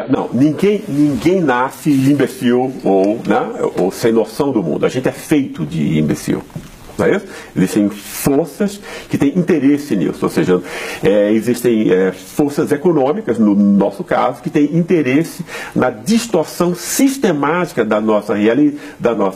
Não, ninguém nasce imbecil ou sem noção do mundo. A gente é feito de imbecil. Não é isso? Existem forças que têm interesse nisso, ou seja, existem forças econômicas, no nosso caso, que têm interesse na distorção sistemática da nossa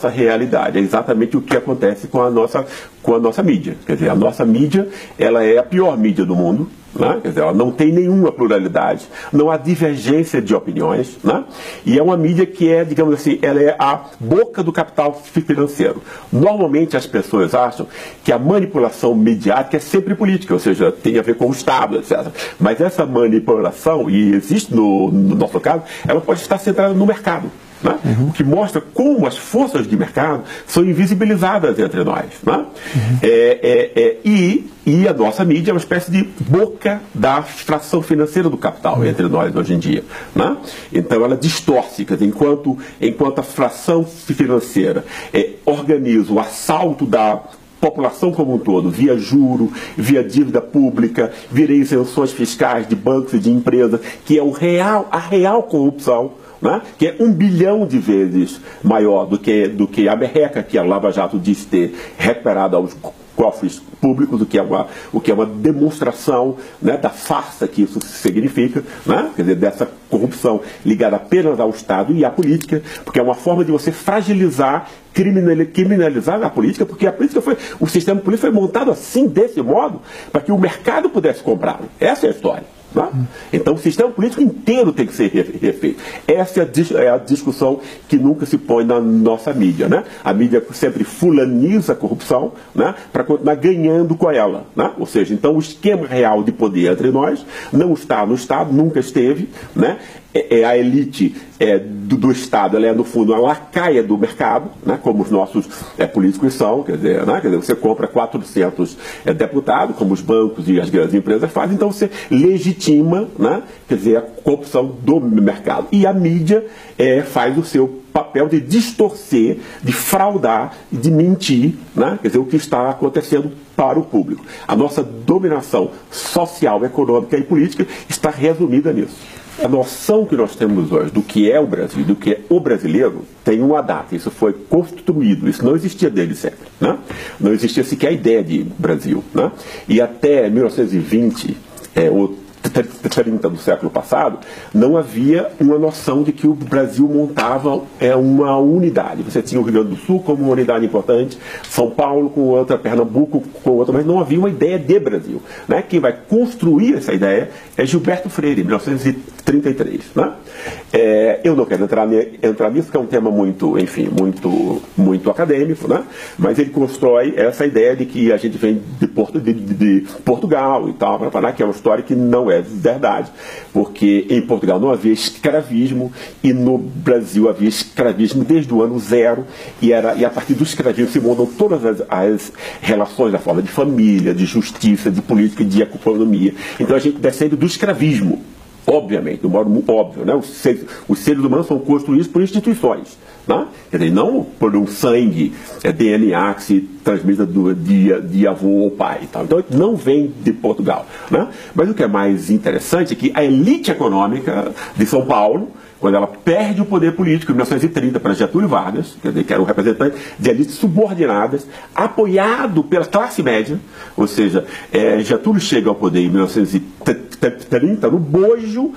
realidade. É exatamente o que acontece com a nossa mídia. Quer dizer, a nossa mídia, ela é a pior mídia do mundo. Né? Quer dizer, ela não tem nenhuma pluralidade, não há divergência de opiniões, né? E é uma mídia que é, digamos assim, ela é a boca do capital financeiro. Normalmente as pessoas acham que a manipulação midiática é sempre política, ou seja, tem a ver com o Estado, etc. Mas essa manipulação, e existe no nosso caso, ela pode estar centrada no mercado. Né? O que mostra como as forças de mercado são invisibilizadas entre nós. Né? E a nossa mídia é uma espécie de boca da fração financeira do capital entre nós hoje em dia. Né? Então ela distorce, quer dizer, enquanto a fração financeira organiza o assalto da população como um todo, via juro, via dívida pública, via isenções fiscais de bancos e de empresas, que é a real corrupção, né? Que é 1 bilhão de vezes maior do que a merreca que a Lava Jato disse ter recuperado aos cofres públicos, o que é uma demonstração, né, da farsa que isso significa, né? Quer dizer, dessa corrupção ligada apenas ao Estado e à política, porque é uma forma de você fragilizar, criminalizar a política, porque o sistema político foi montado assim, desse modo, para que o mercado pudesse comprá-lo. Essa é a história. Né? Então o sistema político inteiro tem que ser refeito. Essa é a discussão que nunca se põe na nossa mídia. Né? A mídia sempre fulaniza a corrupção, né, para continuar ganhando com ela. Né? Ou seja, então o esquema real de poder entre nós não está no Estado, nunca esteve. Né? A elite do Estado, ela é no fundo a lacaia do mercado, né, como os nossos políticos são, quer dizer, você compra 400 deputados, como os bancos e as grandes empresas fazem, então você legitima, né, quer dizer, a corrupção do mercado. E a mídia faz o seu papel de distorcer, de fraudar, de mentir, né, quer dizer, o que está acontecendo para o público. A nossa dominação social, econômica e política está resumida nisso. A noção que nós temos hoje do que é o Brasil, do que é o brasileiro, tem uma data. Isso foi construído, isso não existia desde sempre. Né? Não existia sequer a ideia de Brasil. Né? E até 1920, ou 30 do século passado, não havia uma noção de que o Brasil montava uma unidade. Você tinha o Rio Grande do Sul como uma unidade importante, São Paulo com outra, Pernambuco com outra, mas não havia uma ideia de Brasil. Né? Quem vai construir essa ideia é Gilberto Freire, em 1933. Né? Eu não quero entrar nisso, que é um tema muito, enfim, muito acadêmico, né? Mas ele constrói essa ideia de que a gente vem de Portugal e tal, que é uma história que não é verdade, porque em Portugal não havia escravismo e no Brasil havia escravismo desde o ano zero, e a partir do escravismo se montam todas as relações da forma de família, de justiça, de política, de economia. Então a gente descende do escravismo. Obviamente, de um modo óbvio, né? Os seres humanos são construídos por instituições, né? Quer dizer, não por um sangue, DNA que se transmite de avô ou pai e tal. Então, não vem de Portugal, né? Mas o que é mais interessante é que a elite econômica de São Paulo, quando ela perde o poder político em 1930 para Getúlio Vargas, quer dizer, que era um representante de elites subordinadas, apoiado pela classe média, ou seja, Getúlio chega ao poder em 1930 no bojo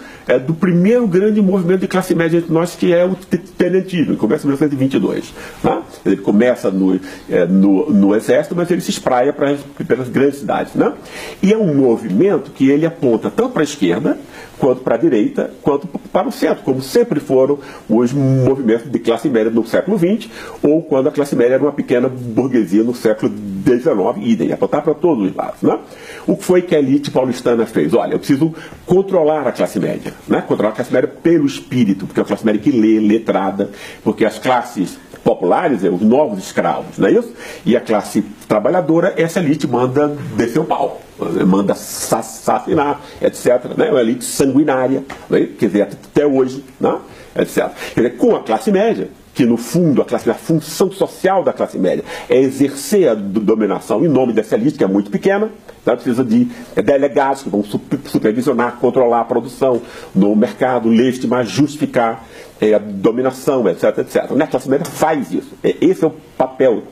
do primeiro grande movimento de classe média entre nós, que é o tenentismo, que começa em 1922. Né? Ele começa no exército, mas ele se espraia pelas grandes cidades. Né? E é um movimento que ele aponta tanto para a esquerda, quanto para a direita, quanto para o centro, como sempre foram os movimentos de classe média no século XX, ou quando a classe média era uma pequena burguesia no século XIX, idem, apontar para todos os lados. Né? O que foi que a elite paulistana fez? Olha, eu preciso controlar a classe média, né? Controlar a classe média pelo espírito, porque é a classe média que lê, letrada, porque as classes populares, os novos escravos, não é isso? E a classe trabalhadora, essa elite manda descer o pau, manda assassinar, etc. Né? Uma elite sanguinária, né? Quer dizer, até hoje, né? Etc. Quer dizer, com a classe média, que no fundo a função social da classe média é exercer a dominação em nome dessa elite que é muito pequena. Então, precisa de delegados que vão supervisionar, controlar a produção no mercado, legitimar, justificar a dominação, etc, etc. A classe média faz isso. Esse é o papel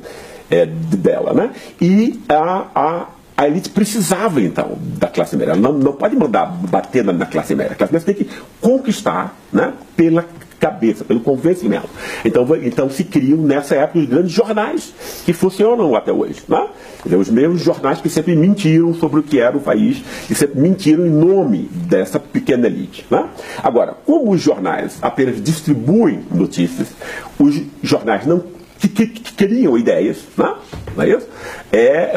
dela, né? E a elite precisava, então, da classe média. Ela não pode mandar bater na classe média. A classe média tem que conquistar, né, pela cabeça, pelo convencimento. Então se criam, nessa época, os grandes jornais que funcionam até hoje. Né? Os mesmos jornais que sempre mentiram sobre o que era o país e sempre mentiram em nome dessa pequena elite. Né? Agora, como os jornais apenas distribuem notícias, os jornais não que criam ideias, né? Não é isso?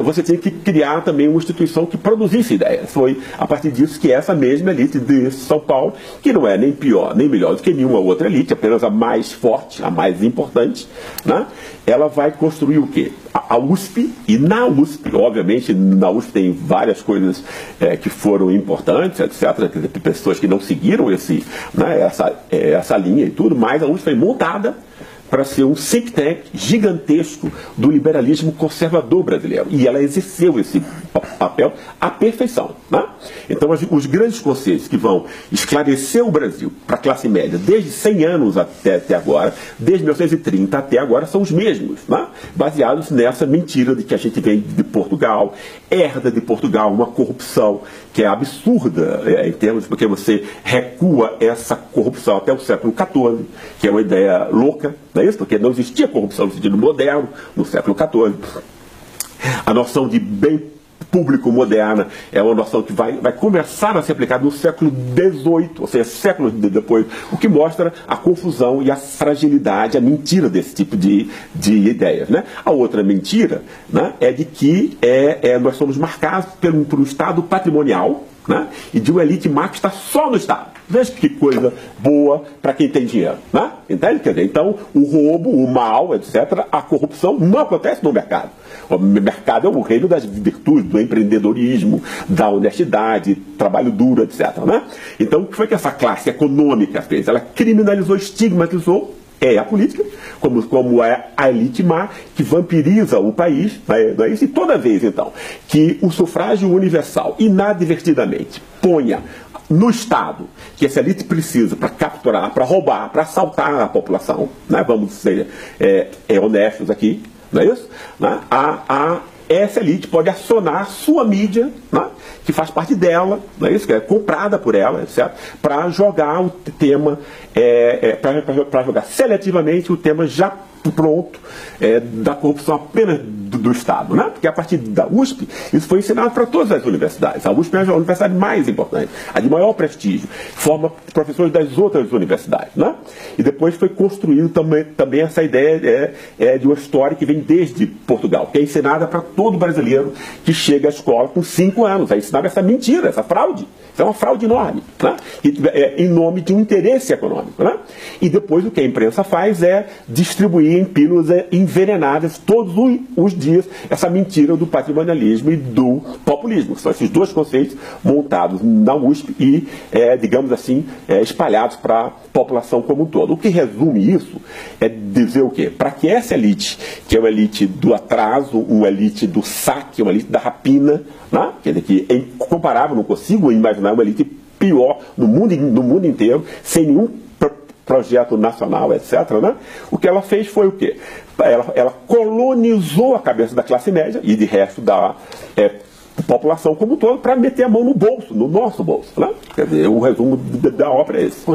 Você tinha que criar também uma instituição que produzisse ideias. Foi a partir disso que essa mesma elite de São Paulo, que não é nem pior nem melhor do que nenhuma outra elite, apenas a mais forte, a mais importante, né? Ela vai construir o quê? A USP, e na USP, obviamente, na USP tem várias coisas que foram importantes, etc., pessoas que não seguiram essa linha e tudo, mas a USP foi montada para ser um think tank gigantesco do liberalismo conservador brasileiro. E ela exerceu esse papel à perfeição. Né? Então, os grandes conceitos que vão esclarecer o Brasil para a classe média desde 100 anos até agora, desde 1930 até agora, são os mesmos, né? Baseados nessa mentira de que a gente vem de Portugal, herda de Portugal uma corrupção que é absurda em termos, porque você recua essa corrupção até o século XIV, que é uma ideia louca, não é isso? Porque não existia corrupção no sentido moderno no século XIV. A noção de bem público moderna é uma noção que vai começar a ser aplicada no século XVIII, ou seja, séculos depois, o que mostra a confusão e a fragilidade, a mentira desse tipo de ideias. Né? A outra mentira, né, é de que nós somos marcados por um Estado patrimonial, né, e de uma elite má que está só no Estado. Veja que coisa boa para quem tem dinheiro. Né? Entende? Quer dizer, então, o roubo, o mal, etc., a corrupção não acontece no mercado. O mercado é o reino das virtudes, do empreendedorismo, da honestidade, trabalho duro, etc. Né? Então, o que foi que essa classe econômica fez? Ela criminalizou, estigmatizou a política, como é a elite má, que vampiriza o país, não é isso? E toda vez, então, que o sufrágio universal, inadvertidamente, ponha no Estado, que essa elite precisa para capturar, para roubar, para assaltar a população, né? Vamos ser honestos aqui, não é isso? Né? Essa elite pode acionar sua mídia, né, que faz parte dela, não é isso? Que é comprada por ela, etc., para jogar o tema, para jogar seletivamente o tema já pronto da corrupção apenas do Estado, né? Porque a partir da USP isso foi ensinado para todas as universidades. A USP é a universidade mais importante, a de maior prestígio, forma professores das outras universidades, né? E depois foi construído também essa ideia de uma história que vem desde Portugal, que é ensinada para todo brasileiro que chega à escola com 5 anos, é ensinada essa mentira, essa fraude. Isso é uma fraude enorme, né? Em nome de um interesse econômico, né? E depois o que a imprensa faz é distribuir em pílulas envenenadas todos os dias essa mentira do patrimonialismo e do populismo. São esses dois conceitos montados na USP e, digamos assim, espalhados para a população como um todo. O que resume isso é dizer o quê? Para que essa elite, que é uma elite do atraso, uma elite do saque, uma elite da rapina, né? Quer dizer, que é incomparável, não consigo imaginar uma elite pior no mundo inteiro, sem nenhum projeto nacional, etc., né? O que ela fez foi o quê? Ela colonizou a cabeça da classe média e de resto da população como um todo para meter a mão no bolso, no nosso bolso. Né? Quer dizer, o resumo da obra é esse.